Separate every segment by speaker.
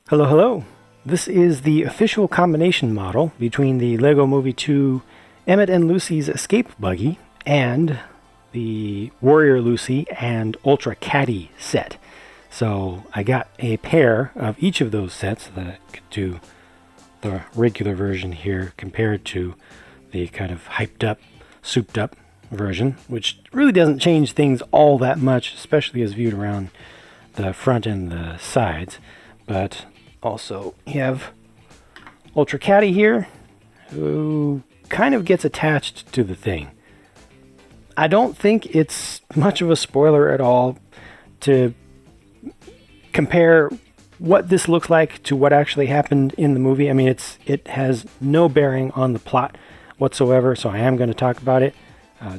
Speaker 1: Hello, hello. This is the official combination model between the LEGO Movie 2 Emmett and Lucy's Escape Buggy and the Warrior Lucy and Ultra Caddy set. So I got a pair of each of those sets that I could do the regular version here compared to the kind of hyped up, souped up version, which really doesn't change things all that much, especially as viewed around the front and the sides. But also, you have Ultra Caddy here, who kind of gets attached to the thing. I don't think it's much of a spoiler at all to compare what this looks like to what actually happened in the movie. I mean, it has no bearing on the plot whatsoever, so I am going to talk about it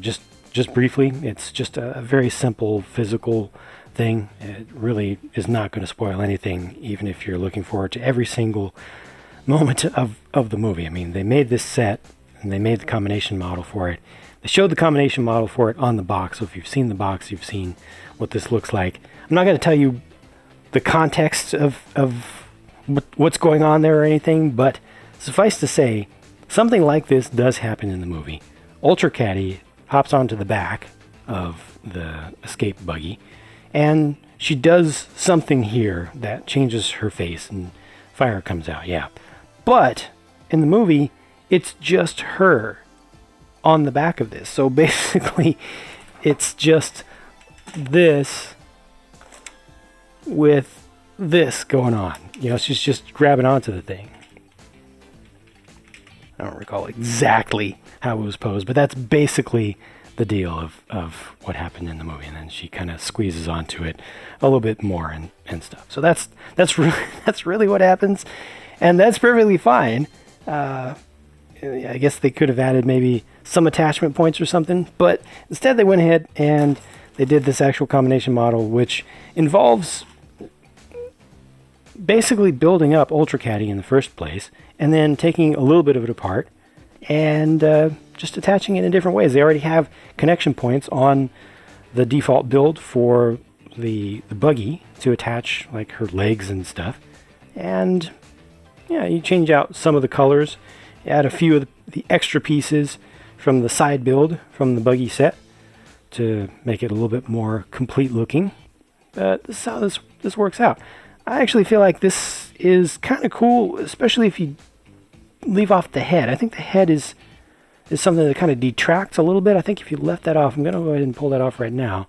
Speaker 1: just briefly. It's just a very simple physical thing. It really is not going to spoil anything, even if you're looking forward to every single moment of the movie. I mean, they made this set and they made the combination model for it. They showed the combination model for it on the box, so if you've seen the box, you've seen what this looks like. I'm not going to tell you the context of what's going on there or anything, but suffice to say, something like this does happen in the movie. Ultra Caddy hops onto the back of the escape buggy, and she does something here that changes her face and fire comes out, yeah. But in the movie, it's just her on the back of this. So basically, it's just this with this going on. You know, she's just grabbing onto the thing. I don't recall exactly how it was posed, but that's basically the deal of what happened in the movie, and then she kind of squeezes onto it a little bit more and stuff. So that's really what happens, and that's perfectly fine. I guess they could have added maybe some attachment points or something, but instead they went ahead and they did this actual combination model, which involves basically building up Ultra Caddy in the first place, and then taking a little bit of it apart and just attaching it in different ways. They already have connection points on the default build for the buggy to attach like her legs and stuff. And yeah, you change out some of the colors, add a few of the extra pieces from the side build from the buggy set to make it a little bit more complete looking. But this is how this works out. I actually feel like this is kind of cool, especially if you leave off the head. I think the head is something that kind of detracts a little bit. I think if you left that off, I'm going to go ahead and pull that off right now.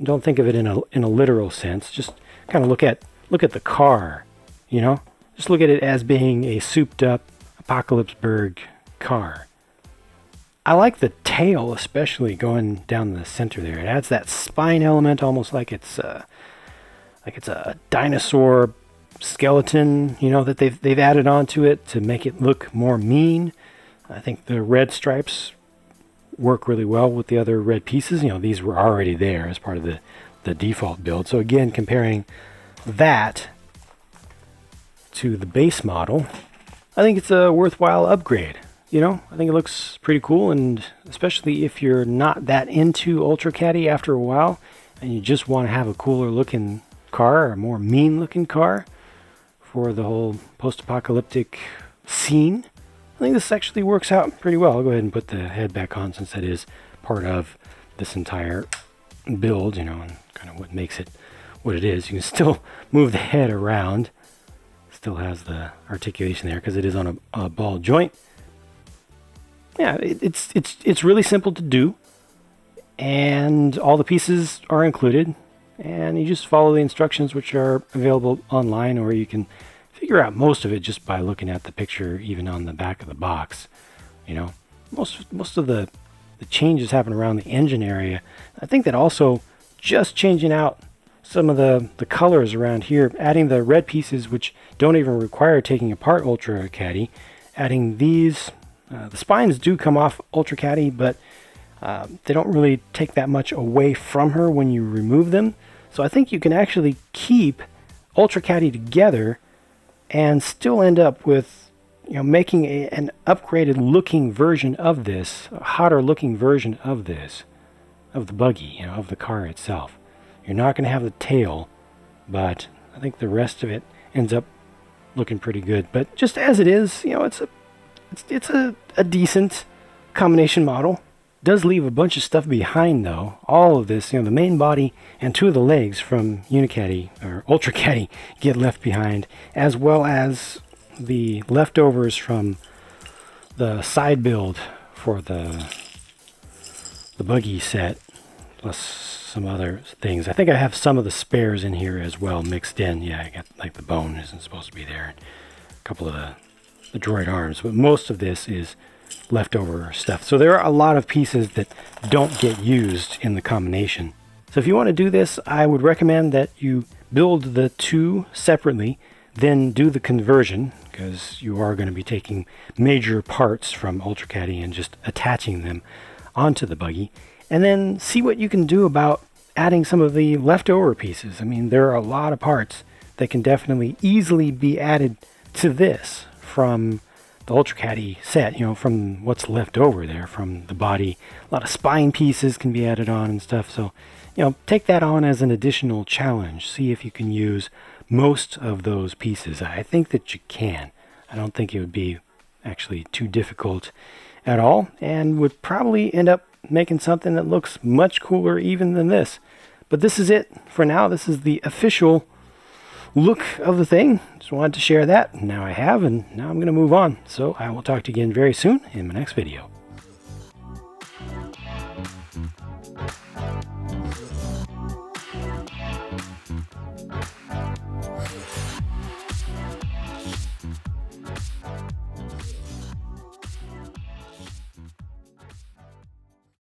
Speaker 1: Don't think of it in a literal sense. Just kind of look at the car, you know? Just look at it as being a souped up Apocalypseburg car. I like the tail, especially going down the center there. It adds that spine element, almost like it's a dinosaur skeleton, you know, that they've added onto it to make it look more mean. I think the red stripes work really well with the other red pieces. You know, these were already there as part of the default build. So again, comparing that to the base model, I think it's a worthwhile upgrade. You know, I think it looks pretty cool, and especially if you're not that into Ultra Caddy after a while and you just want to have a cooler looking car, or a more mean looking car for the whole post-apocalyptic scene, I think this actually works out pretty well. I'll go ahead and put the head back on since that is part of this entire build, you know, and kind of what makes it what it is. You can still move the head around. Still has the articulation there because it is on a ball joint. Yeah, it's really simple to do, and all the pieces are included, and you just follow the instructions which are available online, or you can figure out most of it just by looking at the picture even on the back of the box. You know, most of the changes happen around the engine area. I think that also just changing out some of the colors around here, adding the red pieces which don't even require taking apart Ultra Caddy, adding these. The spines do come off Ultra Caddy, but they don't really take that much away from her when you remove them. So I think you can actually keep Ultra Caddy together and still end up with, you know, making an upgraded looking version of this, a hotter looking version of this, of the buggy, you know, of the car itself. You're not going to have the tail, but I think the rest of it ends up looking pretty good. But just as it is, you know, it's a decent combination model. Does leave a bunch of stuff behind though. All of this, you know, the main body and 2 of the legs from Unicaddy or Ultra Caddy get left behind, as well as the leftovers from the side build for the buggy set, plus some other things. I think I have some of the spares in here as well mixed in. Yeah, I got like the bone isn't supposed to be there, and a couple of the droid arms, but most of this is leftover stuff. So there are a lot of pieces that don't get used in the combination. So if you want to do this, I would recommend that you build the 2 separately, then do the conversion, because you are going to be taking major parts from Ultra Caddy and just attaching them onto the buggy, and then see what you can do about adding some of the leftover pieces. I mean, there are a lot of parts that can definitely easily be added to this from the Ultra Caddy set, you know, from what's left over there from the body. A lot of spine pieces can be added on and stuff. So, you know, take that on as an additional challenge. See if you can use most of those pieces. I think that you can. I don't think it would be actually too difficult at all, and would probably end up making something that looks much cooler even than this. But this is it for now. This is the official look of the thing. Just wanted to share that. Now I have, and now I'm going to move on. So I will talk to you again very soon in my next video.